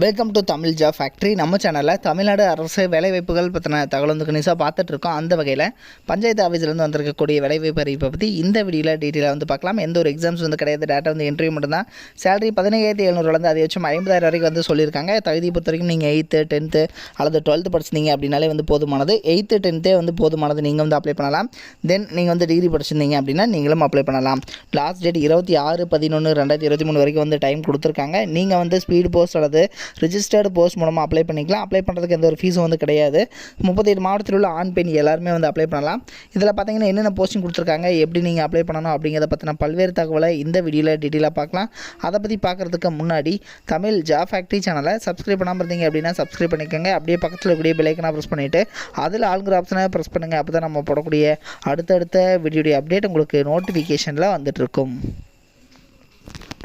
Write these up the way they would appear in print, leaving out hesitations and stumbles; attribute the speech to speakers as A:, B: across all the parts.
A: Welcome to Tamil job factory. நம்ம சேனலில் தமிழ்நாடு அரசு வேலைவாய்ப்புகள் பற்றின தகவல் வந்து கணிசாக பார்த்துட்ருக்கோம். அந்த வகையில் பஞ்சாயத்து ஆஃபீஸ்லேருந்து வந்திருக்கக்கூடிய வேலைவாய்ப்பு அறிவிப்பை பற்றி இந்த வீடியோவில் டீட்டெயிலாக வந்து பார்க்கலாம். எந்த ஒரு எக்ஸாம்ஸ் வந்து கிடையாது, டேட்டா வந்து இன்டர்வியூ மட்டும்தான். சேலரி 15,700 அதிகபட்சம் 50,000 வரைக்கும் வந்து சொல்லியிருக்காங்க. தகுதி பொறுத்த வரைக்கும் நீங்கள் 8th 10th அல்லது 12th படிச்சிருந்தீங்க அப்படின்னாலே வந்து போதுமானது. 8th 10th வந்து போதுமானது, நீங்கள் வந்து அப்ளை பண்ணலாம். தென் நீங்கள் வந்து டிகிரி படிச்சிருந்தீங்க அப்படின்னா நீங்களும் அப்ளை பண்ணலாம். லாஸ்ட் டேட் 26/11/2023 வரைக்கும் வந்து டைம் கொடுத்துருக்காங்க. நீங்கள் வந்து ஸ்பீடு போஸ்ட் அல்லது ரிஜிஸ்டர்டு போஸ்ட் மூலமாக அப்ளை பண்ணிக்கலாம். அப்ளை பண்ணுறதுக்கு எந்த ஒரு ஃபீஸும் வந்து கிடையாது. 38 மாவட்டத்தில் உள்ள ஆண் பெண் எல்லாருமே வந்து அப்ளை பண்ணலாம். இதில் பார்த்தீங்கன்னா என்னென்ன போஸ்டிங் கொடுத்துருக்காங்க, எப்படி நீங்கள் அப்ளை பண்ணணும் அப்படிங்கிறத பற்றின பல்வேறு தகவலை இந்த வீடியோவில் டீட்டெயிலாக பார்க்கலாம். அதை பற்றி பார்க்குறதுக்கு முன்னாடி தமிழ் ஜாப் ஃபேக்ட்ரி சேனலை சப்ஸ்கிரைப் பண்ணாமல் இருந்தீங்க அப்படின்னா சப்ஸ்கிரைப் பண்ணிக்கோங்க. அப்படியே பக்கத்தில் கூடிய பெல் ஐக்கனை ப்ரெஸ் பண்ணிவிட்டு அதில் ஆளுங்கிற ஆப்ஷனை ப்ரெஸ் பண்ணுங்கள். அப்போ தான் நம்ம போடக்கூடிய அடுத்தடுத்த வீடியோடைய அப்டேட் உங்களுக்கு நோட்டிஃபிகேஷனில் வந்துட்டுருக்கும்.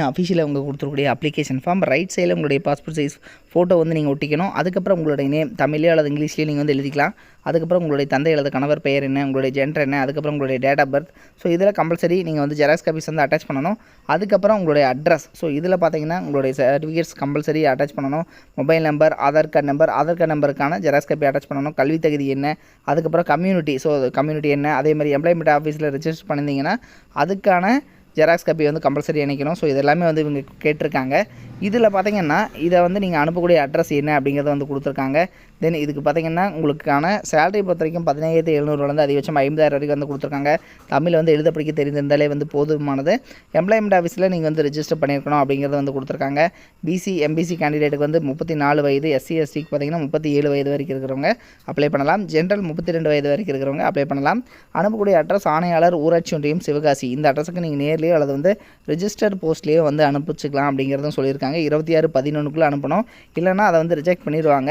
A: அஃபிஷியலாக அவங்க கொடுத்துருக்கூடிய அப்ளிகேஷன் ஃபார்ம் ரைட் சைடில் உங்களுடைய பாஸ்போர்ட் சைஸ் ஃபோட்டோ வந்து நீங்கள் ஒட்டிக்கணும். அதுக்கப்புறம் உங்களுடைய நேம் தமிழ்லேயோ அல்லது இங்கிலீஷ்லேயே நீங்கள் வந்து எழுதிக்கலாம். அதுக்கப்புறம் உங்களுடைய தந்தை அல்லது கணவர் பெயர் என்ன, உங்களுடைய ஜெண்டர் என்ன, அதுக்கப்புறம் உங்களுடைய டேட் ஆஃப் பர்த். ஸோ இதில் கம்பல்சரி நீங்கள் வந்து ஜெராக்ஸ் காப்பீஸ் வந்து அட்டாச் பண்ணணும். அதுக்கப்புறம் உங்களுடைய அட்ரஸ். ஸோ இதில் பார்த்தீங்கன்னா உங்களுடைய சர்டிஃபிகேட்ஸ் கம்பல்சரி அட்டாச் பண்ணணும். மொபைல் நம்பர், ஆதார் கார்டு நம்பருக்கான ஜெராக்ஸ் காப்பி அட்டாச் பண்ணணும். கல்வி தகுதி என்ன, அதுக்கப்புறம் கம்யூனிட்டி. ஸோ கம்யூனிட்டி என்ன, அதே மாதிரி எம்ப்ளாய்மெண்ட் ஆஃபீஸில் ரிஜிஸ்டர் பண்ணியிருந்தீங்கன்னா அதுக்கான ஜெராக்ஸ் காப்பி வந்து கம்பல்சரி இணைக்கணும். ஸோ இதெல்லாமே வந்து இவங்க கேட்டிருக்காங்க. இதில் பார்த்தீங்கன்னா இதை வந்து நீங்கள் அனுப்பக்கூடிய அட்ரஸ் என்ன அப்படிங்கிறத வந்து கொடுத்துருக்காங்க. தென் இதுக்கு பார்த்தீங்கன்னா உங்களுக்கான சேலரி பொறுத்த வரைக்கும் 15,700 அதிகபட்சம் 50,000 வரைக்கும் வந்து கொடுத்துருக்காங்க. தமிழ் வந்து எழுத படிக்க தெரிந்திருந்தாலே வந்து போதுமானது. எம்ப்ளாய்மெண்ட் ஆஃபீஸில் நீங்கள் வந்து ரிஜிஸ்டர் பண்ணியிருக்கணும் அப்படிங்கிறத வந்து கொடுத்துருக்காங்க. பிசி எம்பிசி கேண்டிடேட்டுக்கு வந்து 34 வயது, எஸ்சி எஸ்டிக்கு பார்த்தீங்கன்னா 37 வயது வரைக்கும் இருக்கிறவங்க அப்ளை பண்ணலாம். ஜென்ரல் 32 வயது வரைக்கும் இருக்கிறவங்க அப்ளை பண்ணலாம். அனுப்பக்கூடிய அட்ரஸ் ஆணையாளர், ஊராட்சி ஒன்றியம், சிவகாசி. இந்த அட்ரஸுக்கு நீங்கள் நேர்லேயோ அல்லது வந்து ரிஜிஸ்டர்ட் போஸ்ட்லேயோ வந்து அனுப்பிச்சிக்கலாம் அப்படிங்கிறதும் சொல்லியிருக்காங்க. 26/11 அனுப்பணும், இல்லைனா அதை வந்து ரிஜெக்ட் பண்ணிடுவாங்க.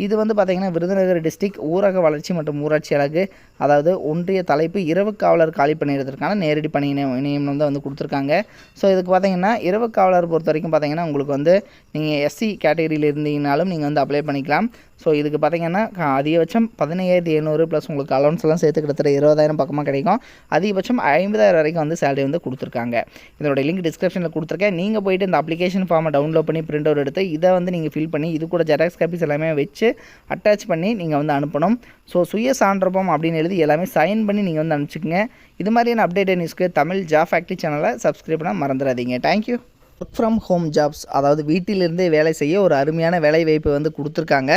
A: இது வந்து பார்த்திங்கன்னா விருதுநகர் டிஸ்ட்ரிக்ட் ஊரக வளர்ச்சி மற்றும் ஊராட்சி அலகு, அதாவது ஒன்றிய தலைப்பு இரவு காவலர் காலி பணியிடத்திற்கான நேரடி பணி நியமனம் தான் வந்து கொடுத்துருக்காங்க. ஸோ இதுக்கு பார்த்திங்கன்னா இரவு காவலர் பொறுத்த வரைக்கும் பார்த்திங்கன்னா உங்களுக்கு வந்து நீங்கள் எஸ்சி கேட்டகரியில் இருந்தீங்கனாலும் நீங்கள் வந்து அப்ளை பண்ணிக்கலாம். ஸோ இதுக்கு பார்த்திங்கன்னா அதிகபட்சம் 15,700 ப்ளஸ் உங்களுக்கு அலவன்ஸ் எல்லாம் சேர்த்து கிட்டத்தட்ட 20,000 பக்கமாக கிடைக்கும். அதிகபட்சம் 50,000 வரைக்கும் வந்து சேலரி வந்து கொடுத்துருக்காங்க. இதோட லிங்க் டிஸ்கிரிப்ஷனில் கொடுத்துருக்கேன். நீங்கள் போய்ட்டு இந்த அப்ளிகேஷன் ஃபார்மை டவுன்லோட் பண்ணி பிரிண்ட் அவுட் எடுத்து இதை வந்து நீங்கள் ஃபில் பண்ணி இது கூட ஜெராக்ஸ் காப்பீஸ் எல்லாமே வச்சு அட்டாச் பண்ணி நீங்கள் வந்து அனுப்பணும். ஸோ சுய சான்றப்பம் அப்படின்னு எழுதி எல்லாமே சைன் பண்ணி நீங்கள் வந்து அனுப்பிச்சிக்கங்க. இது மாதிரியான அப்டேட் நியூஸ்க்கு தமிழ் ஜாப் ஃபேக்ட்ரி சேனலை சப்ஸ்கிரைப் பண்ண மறந்துடாதீங்க. Thank you. Work from home jobs, அதாவது வீட்டிலிருந்தே வேலை செய்ய ஒரு அருமையான வேலை வாய்ப்பு வந்து கொடுத்துருக்காங்க.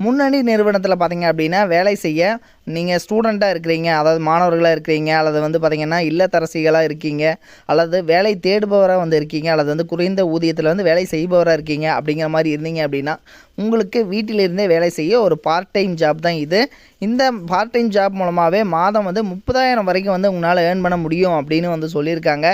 A: முன்னணி நிறுவனத்தில் பார்த்தீங்க அப்படின்னா வேலை செய்ய நீங்கள் ஸ்டூடெண்ட்டாக இருக்கிறீங்க, அதாவது மாணவர்களாக இருக்கிறீங்க, அல்லது வந்து பார்த்திங்கன்னா இல்லத்தரசிகளாக இருக்கீங்க, அல்லது வேலை தேடுபவராக வந்து இருக்கீங்க, அல்லது வந்து குறைந்த ஊதியத்தில் வந்து வேலை செய்பவராக இருக்கீங்க அப்படிங்கிற மாதிரி இருந்தீங்க அப்படின்னா உங்களுக்கு வீட்டிலிருந்தே வேலை செய்ய ஒரு பார்ட் டைம் ஜாப் தான் இது. இந்த பார்ட் டைம் ஜாப் மூலமாகவே மாதம் வந்து 30,000 வரைக்கும் வந்து உங்களால் ஏர்ன் பண்ண முடியும் அப்படின்னு வந்து சொல்லியிருக்காங்க.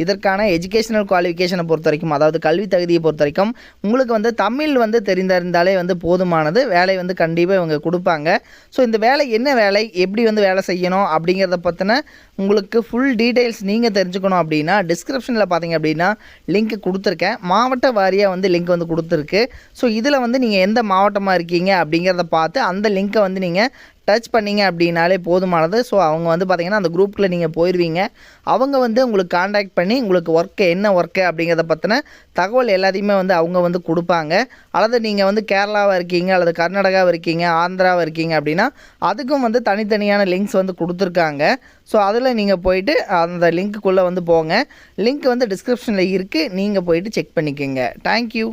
A: இதற்கான எஜுகேஷனல் குவாலிஃபிகேஷனை பொறுத்த வரைக்கும், அதாவது கல்வி தகுதியை பொறுத்த வரைக்கும் உங்களுக்கு வந்து தமிழ் வந்து தெரிந்திருந்தாலே வந்து போதுமானது. வேலை வந்து கண்டிப்பாக இவங்க கொடுப்பாங்க. ஸோ இந்த வேலை என்ன வேலை, எப்படி வந்து வேலை செய்யணும் அப்படிங்கிறத பற்றின உங்களுக்கு ஃபுல் டீட்டெயில்ஸ் நீங்கள் தெரிஞ்சுக்கணும் அப்படின்னா டிஸ்கிரிப்ஷனில் பார்த்தீங்க அப்படின்னா லிங்க் கொடுத்துருக்கேன். மாவட்ட வாரியாக வந்து லிங்க் வந்து கொடுத்துருக்கு. ஸோ இதில் வந்து நீங்கள் எந்த மாவட்டமாக இருக்கீங்க அப்படிங்கிறத பார்த்து அந்த லிங்க்கை வந்து நீங்கள் டச் பண்ணிங்க அப்படின்னாலே போதுமானது. ஸோ அவங்க வந்து பார்த்திங்கன்னா அந்த குரூப்பில் நீங்கள் போயிடுவீங்க. அவங்க வந்து உங்களுக்கு காண்டாக்ட் பண்ணி உங்களுக்கு ஒர்க்கு என்ன ஒர்க்கு அப்படிங்கிறத பற்றின தகவல் எல்லாத்தையுமே வந்து அவங்க வந்து கொடுப்பாங்க. அல்லது நீங்கள் வந்து கேரளாவாக இருக்கீங்க, அல்லது கர்நாடகாவாக இருக்கீங்க, ஆந்திராவாக இருக்கீங்க அப்படின்னா அதுக்கும் வந்து தனித்தனியான லிங்க்ஸ் வந்து கொடுத்துருக்காங்க. ஸோ அதில் நீங்கள் போயிட்டு அந்த லிங்க்குள்ளே வந்து போங்க. லிங்க் வந்து டிஸ்கிரிப்ஷனில் இருக்குது, நீங்கள் போயிட்டு செக் பண்ணிக்கோங்க. தேங்க்யூ.